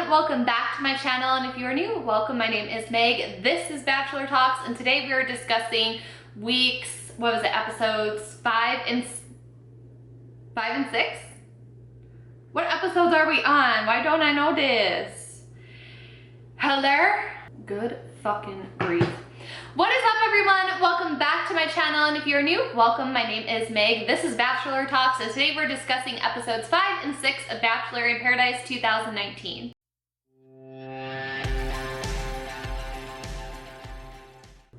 welcome back to my channel, and if you are new, welcome. My name is Meg. This is Bachelor Talks, and today we are discussing weeks, episodes 5 and 6? What episodes are we on? Why don't I know this? Hello? Good fucking grief. What is up, everyone? Welcome back to my channel, and if you're new, welcome. My name is Meg. This is Bachelor Talks, and today we're discussing episodes 5 and 6 of Bachelor in Paradise 2019.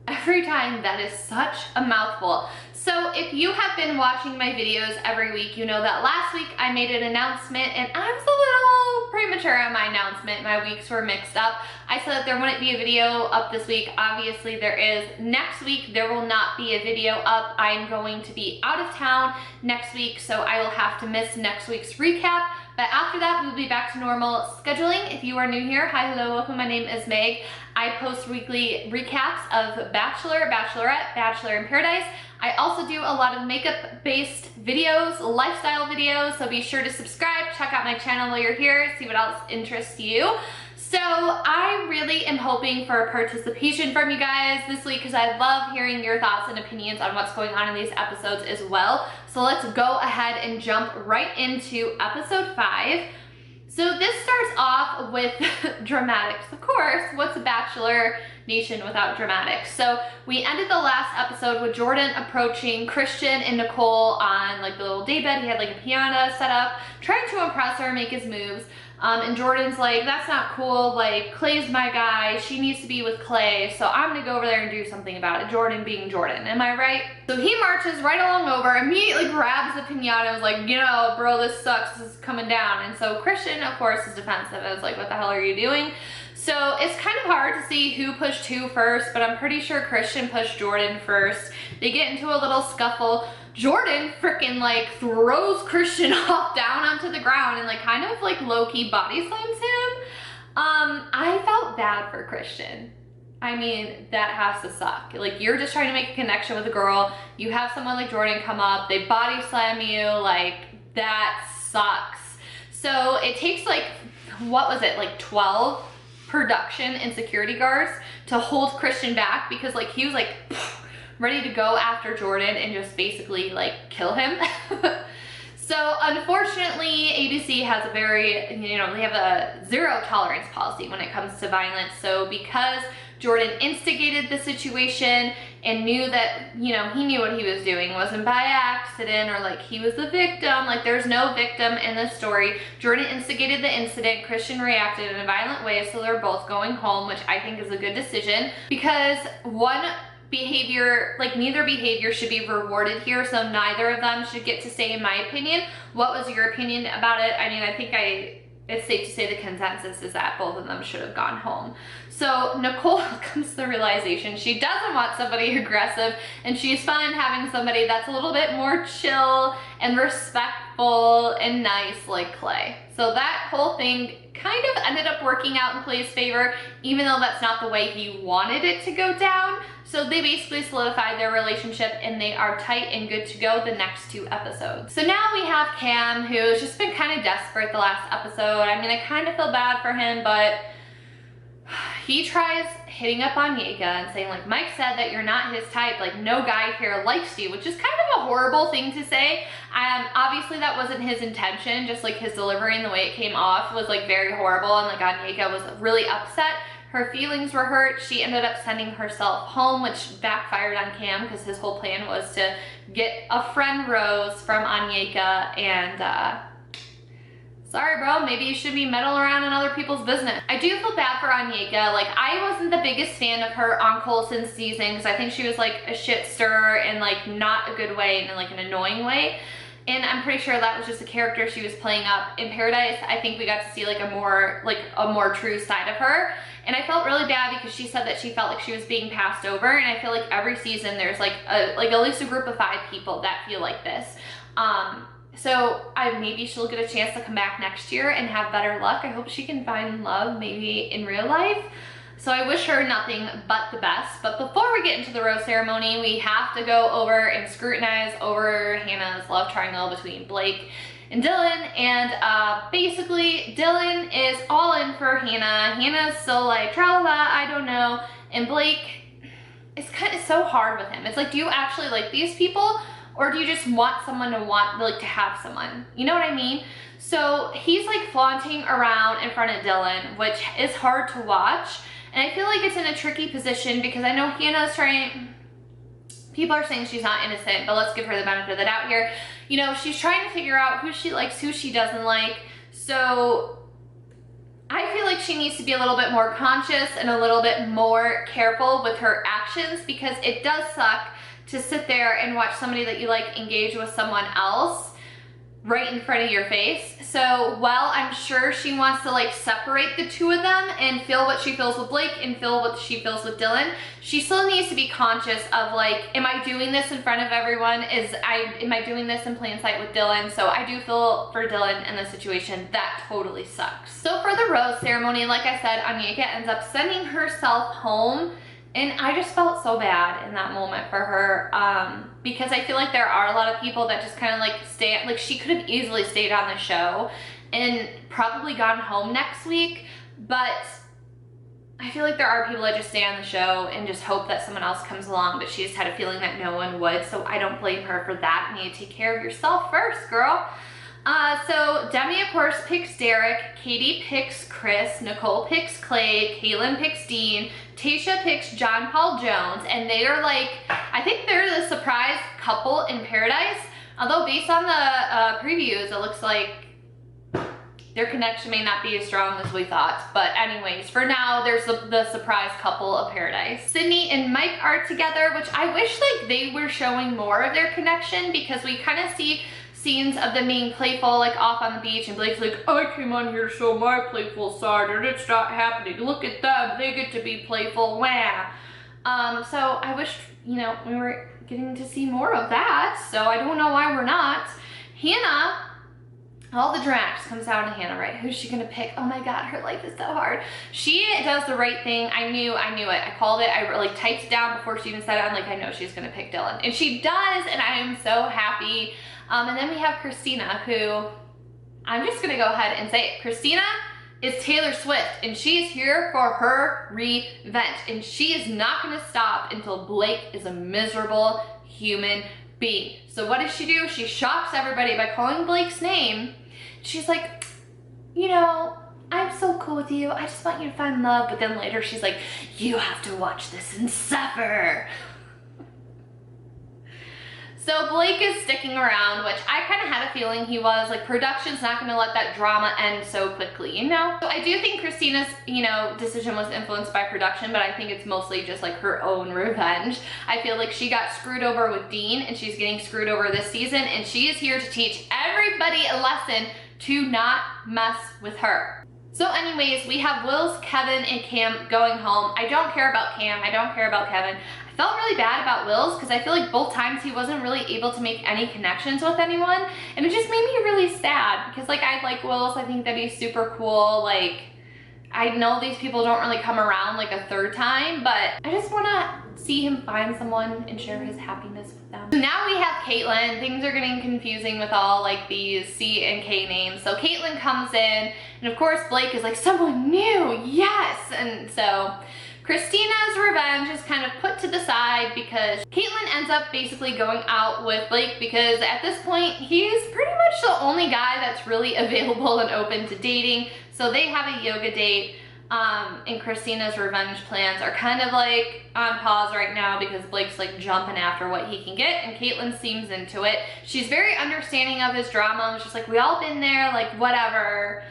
Every time, that is such a mouthful. So if you have been watching my videos every week, you know that last week I made an announcement, and I was a little premature on my announcement. My weeks were mixed up. I said that there wouldn't be a video up this week. Obviously there is. Next week there will not be a video up. I'm going to be out of town next week, so I will have to miss next week's recap. But after that, we will be back to normal scheduling. If you are new here, hi, hello, welcome. My name is Meg. I post weekly recaps of Bachelor, Bachelorette, Bachelor in Paradise. I also do a lot of makeup-based videos, lifestyle videos, so be sure to subscribe, check out my channel while you're here, see what else interests you. So I really am hoping for participation from you guys this week because I love hearing your thoughts and opinions on what's going on in these episodes as well. So let's go ahead and jump right into episode 5. So this starts off with dramatics. Of course, what's a Bachelor Nation without dramatics? So we ended the last episode with Jordan approaching Christian and Nicole on like the little daybed. He had like a piano set up, trying to impress her, make his moves. And Jordan's like, that's not cool, like Clay's my guy, she needs to be with Clay, so I'm gonna go over there and do something about it. Jordan being Jordan, am I right? So he marches right along over, immediately grabs the piñata and is like, you know, bro, this sucks, this is coming down. And so Christian, of course, is defensive. I was like, what the hell are you doing? So it's kind of hard to see who pushed who first, but I'm pretty sure Christian pushed Jordan first. They get into a little scuffle. Jordan freaking like throws Christian off down onto the ground and like kind of like low-key body slams him. I felt bad for Christian. I mean, that has to suck. Like, you're just trying to make a connection with a girl. You have someone like Jordan come up, they body slam you, like that sucks. So it takes like, what was it, like 12 production and security guards to hold Christian back because like he was like ready to go after Jordan and just basically like kill him. So unfortunately, ABC has a very, you know, they have a zero tolerance policy when it comes to violence. So because Jordan instigated the situation and knew that, you know, he knew what he was doing, wasn't by accident or like he was the victim, like there's no victim in this story. Jordan instigated the incident, Christian reacted in a violent way, so they're both going home, which I think is a good decision because one behavior, like neither behavior should be rewarded here, so neither of them should get to say, in my opinion. What was your opinion about it? I mean, I think it's safe to say the consensus is that both of them should have gone home. So Nicole comes to the realization she doesn't want somebody aggressive, and she's fine having somebody that's a little bit more chill and respectful and nice like Clay. So that whole thing kind of ended up working out in Clay's favor, even though that's not the way he wanted it to go down. So they basically solidified their relationship and they are tight and good to go the next 2 episodes. So now we have Cam, who's just been kind of desperate the last episode. I mean, I kind of feel bad for him, but he tries hitting up on Onyeka and saying like, Mike said that you're not his type, like no guy here likes you, which is kind of a horrible thing to say. Obviously that wasn't his intention, just like his delivery and the way it came off was like very horrible, and like Onyeka was really upset. Her feelings were hurt. She ended up sending herself home, which backfired on Cam because his whole plan was to get a friend rose from Onyeka, and sorry bro, maybe you should be meddling around in other people's business. I do feel bad for Onyeka. Like, I wasn't the biggest fan of her on Colson's season because I think she was like a shit stirrer in like not a good way, in like an annoying way. And I'm pretty sure that was just a character she was playing up. In Paradise, I think we got to see like a more true side of her. And I felt really bad because she said that she felt like she was being passed over. And I feel like every season there's like at least a group of 5 people that feel like this. So maybe she'll get a chance to come back next year and have better luck. I hope she can find love maybe in real life. So I wish her nothing but the best. But before we get into the rose ceremony, we have to go over and scrutinize over Hannah's love triangle between Blake and Dylan, and basically Dylan is all in for Hannah. Hannah's still like, tra-la-la, I don't know, and Blake, it's kind of so hard with him. It's like, do you actually like these people, or do you just want someone to to have someone? You know what I mean? So he's like flaunting around in front of Dylan, which is hard to watch, and I feel like it's in a tricky position because I know Hannah's trying. People are saying she's not innocent, but let's give her the benefit of the doubt here. You know, she's trying to figure out who she likes, who she doesn't like. So I feel like she needs to be a little bit more conscious and a little bit more careful with her actions, because it does suck to sit there and watch somebody that you like engage with someone else right in front of your face. So while I'm sure she wants to like separate the two of them and feel what she feels with Blake and feel what she feels with Dylan, she still needs to be conscious of like, am I doing this in front of everyone? Am I doing this in plain sight with Dylan? So I do feel for Dylan in this situation. That totally sucks. So for the rose ceremony, like I said, Anika ends up sending herself home. And I just felt so bad in that moment for her, because I feel like there are a lot of people that just kind of like like she could have easily stayed on the show and probably gone home next week, but I feel like there are people that just stay on the show and just hope that someone else comes along, but she just had a feeling that no one would, so I don't blame her for that. You need to take care of yourself first, girl. So Demi, of course, picks Derek, Katie picks Chris, Nicole picks Clay, Caitlin picks Dean, Tayshia picks John Paul Jones, and they are like, I think they're the surprise couple in Paradise, although based on the previews, it looks like their connection may not be as strong as we thought. But anyways, for now, there's the surprise couple of Paradise. Sydney and Mike are together, which I wish like they were showing more of their connection, because we kind of see scenes of them being playful, like off on the beach, and Blake's like, I came on here to show my playful side, and it's not happening. Look at them, they get to be playful, wah. So I wish, you know, we were getting to see more of that, so I don't know why we're not. Hannah, all the drama comes down to Hannah, right? Who's she gonna pick? Oh my God, her life is so hard. She does the right thing. I knew it. I called it. I like typed it down before she even said it. I'm like, I know she's gonna pick Dylan, and she does, and I am so happy. And then we have Christina, who I'm just gonna go ahead and say it. Christina is Taylor Swift, and she's here for her revenge, and she is not gonna stop until Blake is a miserable human being. So what does she do? She shocks everybody by calling Blake's name. She's like, you know, I'm so cool with you. I just want you to find love. But then later she's like, you have to watch this and suffer. So Blake is sticking around, which I kind of had a feeling he was. Like, production's not going to let that drama end so quickly, you know? So I do think Christina's, you know, decision was influenced by production, but I think it's mostly just like her own revenge. I feel like she got screwed over with Dean, and she's getting screwed over this season, and she is here to teach everybody a lesson to not mess with her. So anyways, we have Wills, Kevin, and Cam going home. I don't care about Cam. I don't care about Kevin. I felt really bad about Wills because I feel like both times he wasn't really able to make any connections with anyone, and it just made me really sad because like I like Wills. I think that he's super cool. Like, I know these people don't really come around like a third time, but I just want to see him find someone and share his happiness with them. So now we have Caitlin. Things are getting confusing with all like these C and K names. So Caitlin comes in, and of course Blake is like, someone new, yes. And so Christina's revenge is kind of put to the side because Caitlin ends up basically going out with Blake because at this point he's pretty much the only guy that's really available and open to dating. So they have a yoga date, and Christina's revenge plans are kind of like on pause right now because Blake's like jumping after what he can get, and Caitlin seems into it. She's very understanding of his drama. It's just like, we all been there, like whatever.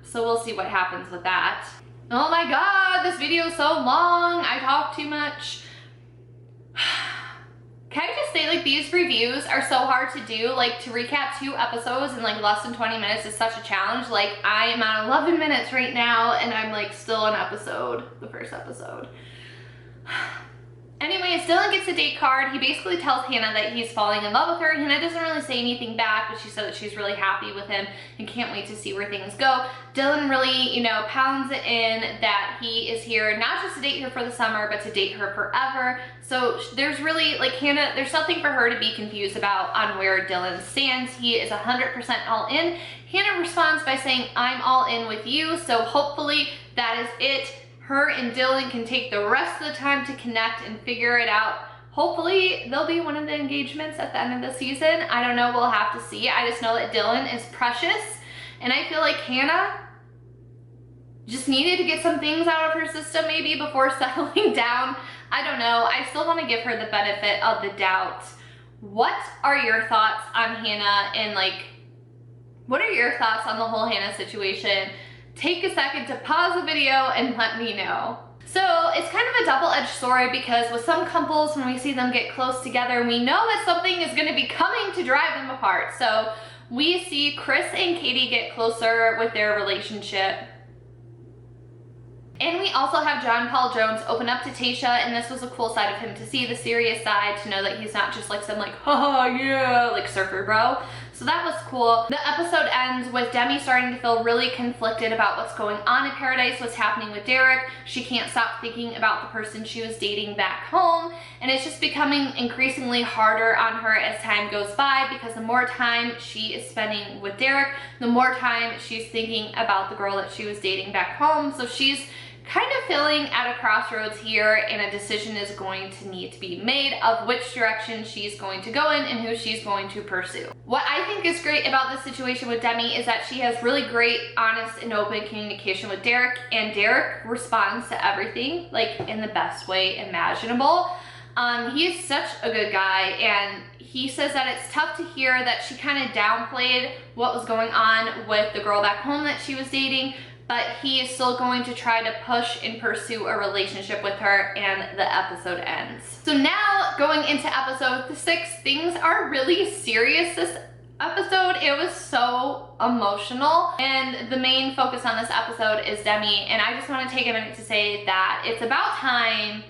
So we'll see what happens with that. Oh my God, this video is so long. I talk too much. Can I just say, like, these reviews are so hard to do. Like, to recap 2 episodes in like less than 20 minutes is such a challenge. Like, I am at 11 minutes right now and I'm like still on the first episode. Anyways, Dylan gets a date card. He basically tells Hannah that he's falling in love with her. Hannah doesn't really say anything back, but she said that she's really happy with him and can't wait to see where things go. Dylan really, you know, pounds it in that he is here not just to date her for the summer, but to date her forever. So there's really, like, Hannah, there's nothing for her to be confused about on where Dylan stands. He is 100% all in. Hannah responds by saying, I'm all in with you. So hopefully that is it. Her and Dylan can take the rest of the time to connect and figure it out. Hopefully they'll be one of the engagements at the end of the season. I don't know, we'll have to see. I just know that Dylan is precious, and I feel like Hannah just needed to get some things out of her system maybe before settling down. I don't know, I still want to give her the benefit of the doubt. What are your thoughts on Hannah, and like, what are your thoughts on the whole Hannah situation? Take a second to pause the video and let me know. So it's kind of a double-edged story, because with some couples, when we see them get close together, we know that something is going to be coming to drive them apart. So we see Chris and Katie get closer with their relationship. And we also have John Paul Jones open up to Tayshia, and this was a cool side of him to see, the serious side, to know that he's not just like some like, haha, yeah, like surfer bro. So that was cool. The episode ends with Demi starting to feel really conflicted about what's going on in Paradise, what's happening with Derek. She can't stop thinking about the person she was dating back home, and it's just becoming increasingly harder on her as time goes by, because the more time she is spending with Derek, the more time she's thinking about the girl that she was dating back home. So she's kind of feeling at a crossroads here, and a decision is going to need to be made of which direction she's going to go in and who she's going to pursue. What I think is great about this situation with Demi is that she has really great, honest, and open communication with Derek, and Derek responds to everything like in the best way imaginable. He is such a good guy, and he says that it's tough to hear that she kind of downplayed what was going on with the girl back home that she was dating, but he is still going to try to push and pursue a relationship with her, and the episode ends. So now, going into episode 6, things are really serious this episode. It was so emotional, and the main focus on this episode is Demi, and I just want to take a minute to say that it's about time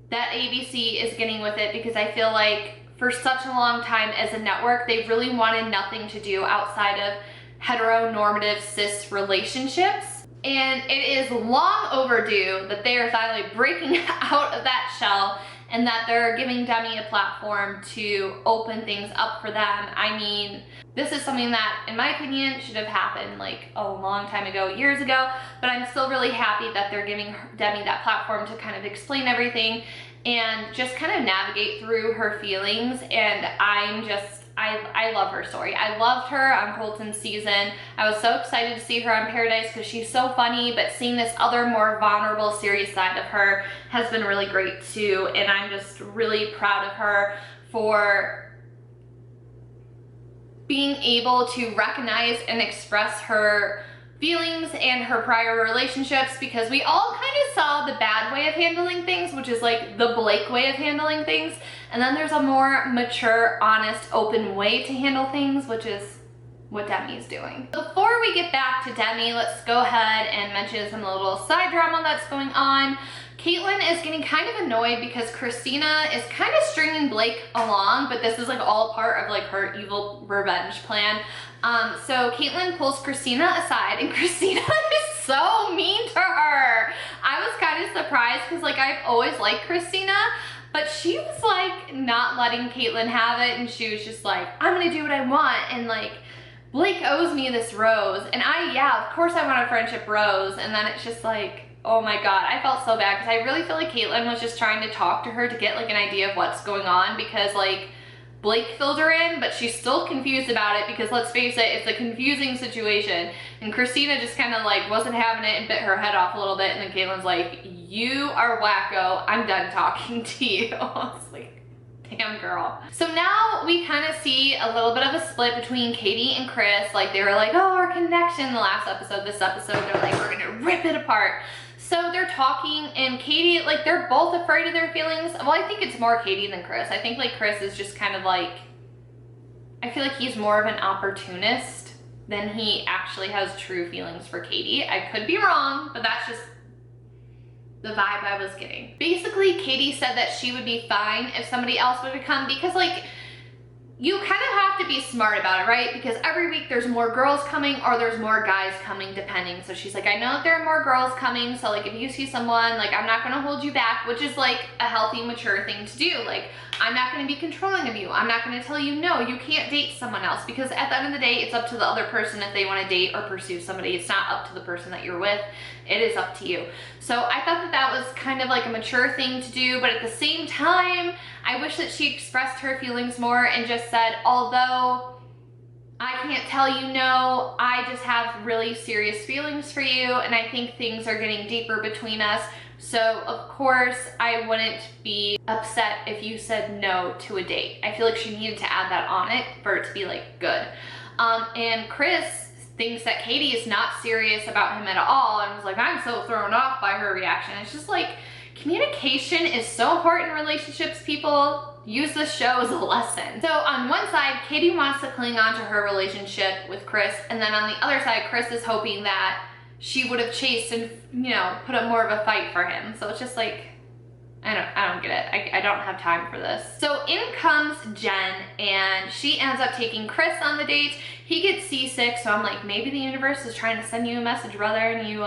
that ABC is getting with it, because I feel like for such a long time as a network, they really wanted nothing to do outside of heteronormative cis relationships, and it is long overdue that they are finally breaking out of that shell, and that they're giving Demi a platform to open things up for them. I mean, this is something that, in my opinion, should have happened like a long time ago, years ago, but I'm still really happy that they're giving Demi that platform to kind of explain everything and just kind of navigate through her feelings. And I love her story. I loved her on Colton's season. I was so excited to see her on Paradise because she's so funny, but seeing this other more vulnerable, serious side of her has been really great too, and I'm just really proud of her for being able to recognize and express her feelings and her prior relationships, because we all kind of saw the bad way of handling things, which is like the Blake way of handling things, and then there's a more mature, honest, open way to handle things, which is what Demi's doing. Before we get back to Demi, let's go ahead and mention some little side drama that's going on. Caitlyn is getting kind of annoyed because Christina is kind of stringing Blake along, but this is like all part of like her evil revenge plan. So Caitlyn pulls Christina aside, and Christina is so mean to her. I was kind of surprised because like I've always liked Christina, but she was like not letting Caitlyn have it, and she was just like, I'm gonna do what I want, and like Blake owes me this rose, and yeah, of course I want a friendship rose, and then it's just like, oh my god, I felt so bad because I really feel like Caitlyn was just trying to talk to her to get like an idea of what's going on, because like Blake filled her in, but she's still confused about it because let's face it, it's a confusing situation. And Christina just kind of like wasn't having it and bit her head off a little bit, and then Caitlyn's like, you are wacko, I'm done talking to you. I was like, damn girl. So now we kind of see a little bit of a split between Katie and Chris. Like they were like, oh, our connection the last episode, this episode, they're like, we're gonna rip it apart. So they're talking, and Katie, like they're both afraid of their feelings. Well, I think it's more Katie than Chris. I think like Chris is just kind of like, I feel like he's more of an opportunist than he actually has true feelings for Katie. I could be wrong, but that's just the vibe I was getting. Basically, Katie said that she would be fine if somebody else would have come, because like, you kind of have to be smart about it, right? Because every week there's more girls coming or there's more guys coming, depending. So she's like, I know that there are more girls coming, so like if you see someone, like I'm not gonna hold you back, which is like a healthy, mature thing to do. Like, I'm not gonna be controlling of you. I'm not gonna tell you, no, you can't date someone else, because at the end of the day, it's up to the other person if they wanna date or pursue somebody. It's not up to the person that you're with. It is up to you. So I thought that that was kind of like a mature thing to do, but at the same time, I wish that she expressed her feelings more and just said, although I can't tell you no, I just have really serious feelings for you, and I think things are getting deeper between us. So of course I wouldn't be upset if you said no to a date. I feel like she needed to add that on it for it to be like good. And Chris thinks that Katie is not serious about him at all, and was like, I'm so thrown off by her reaction. It's just like, communication is so important in relationships, people. Use this show as a lesson. So on one side, Katie wants to cling on to her relationship with Chris, and then on the other side, Chris is hoping that she would have chased and, you know, put up more of a fight for him. So it's just like, I don't get it. I don't have time for this. So in comes Jen, and she ends up taking Chris on the date. He gets seasick, so I'm like, maybe the universe is trying to send you a message, brother, and you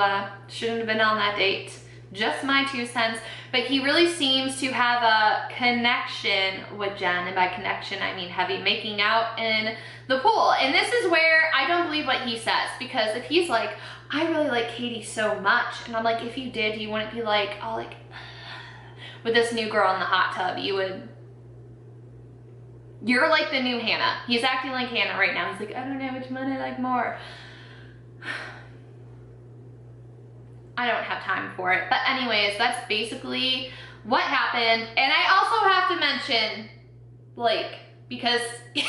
shouldn't have been on that date. Just my 2 cents. But he really seems to have a connection with Jen, and by connection I mean heavy making out in the pool. And this is where I don't believe what he says, because if he's like, I really like Katie so much, and I'm like, if you did, you wouldn't be like, oh, like, with this new girl in the hot tub, you're like the new Hannah. He's acting like Hannah right now. He's like, I don't know which one I like more. I don't have time for it. But anyways, that's basically what happened. And I also have to mention Blake, because is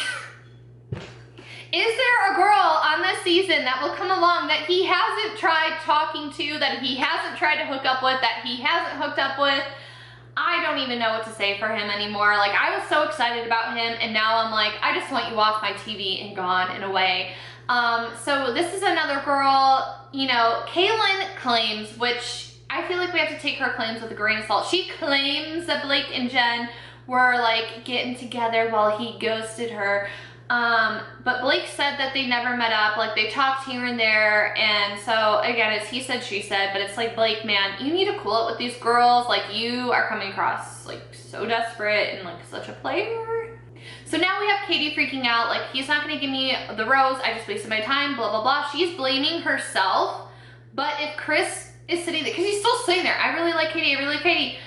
there a girl on this season that will come along that he hasn't tried talking to, that he hasn't tried to hook up with, that he hasn't hooked up with? I don't even know what to say for him anymore. Like, I was so excited about him, and now I'm like, I just want you off my TV and gone in a way. So this is another girl, you know, Kaylin claims, which I feel like we have to take her claims with a grain of salt. She claims that Blake and Jen were like getting together while he ghosted her. But Blake said that they never met up, like they talked here and there, and so again, it's he said, she said, but it's like, Blake, man, you need to cool it with these girls. Like, you are coming across like so desperate and like such a player. So now we have Katie freaking out, like, he's not gonna give me the rose, I just wasted my time, blah, blah, blah. She's blaming herself, but if Chris is sitting there, because he's still sitting there, I really like Katie, I really like Katie,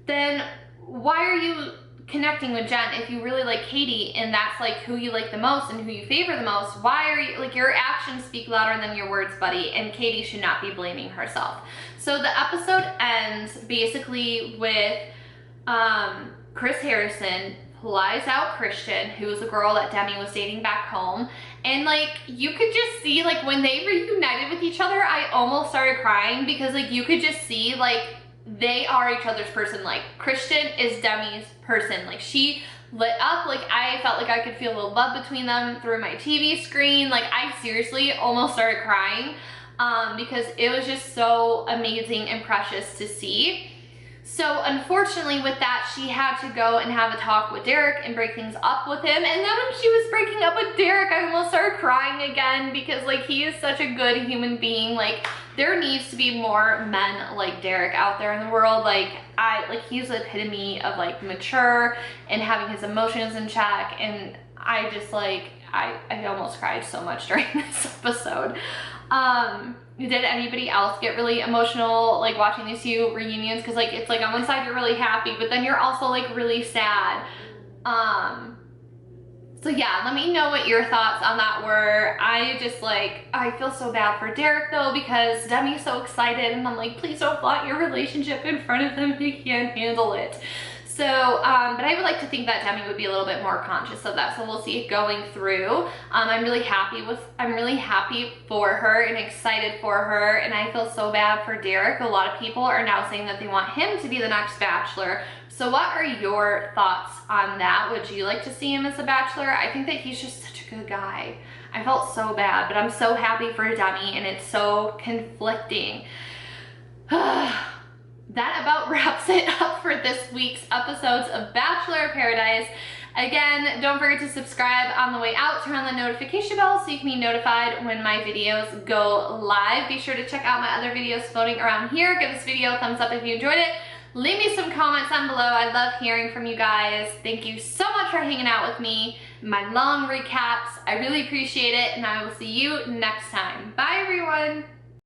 then why are you connecting with Jen if you really like Katie, and that's like who you like the most and who you favor the most? Why are you, like, your actions speak louder than your words, buddy, and Katie should not be blaming herself. So the episode ends basically with Chris Harrison flies out Christian, who was a girl that Demi was dating back home, and like, you could just see, like, when they reunited with each other, I almost started crying, because like, you could just see, like, they are each other's person. Like, Christian is Demi's person. Like, she lit up. Like, I felt like I could feel the love between them through my TV screen. Like, I seriously almost started crying because it was just so amazing and precious to see. So unfortunately with that, she had to go and have a talk with Derek and break things up with him. And then when she was breaking up with Derek, I almost started crying again, because like, he is such a good human being. Like, there needs to be more men like Derek out there in the world. Like, he's the epitome of like mature and having his emotions in check. And I just like, I almost cried so much during this episode. Did anybody else get really emotional like watching these two reunions? Because like, it's like on one side you're really happy, but then you're also like really sad. So yeah, let me know what your thoughts on that were. I just like, I feel so bad for Derek though, because Demi's so excited, and I'm like, please don't flaunt your relationship in front of him, he can't handle it. So, but I would like to think that Demi would be a little bit more conscious of that, so we'll see it going through. I'm really happy for her and excited for her, and I feel so bad for Derek. A lot of people are now saying that they want him to be the next Bachelor. So what are your thoughts on that? Would you like to see him as a Bachelor? I think that he's just such a good guy. I felt so bad, but I'm so happy for Demi, and it's so conflicting. that about wraps it up for this week's episodes of Bachelor Paradise. Again, don't forget to subscribe on the way out, turn on the notification bell so you can be notified when my videos go live. Be sure to check out my other videos floating around here. Give this video a thumbs up if you enjoyed it. Leave me some comments down below. I love hearing from you guys. Thank you so much for hanging out with me. My long recaps, I really appreciate it, and I will see you next time. Bye everyone.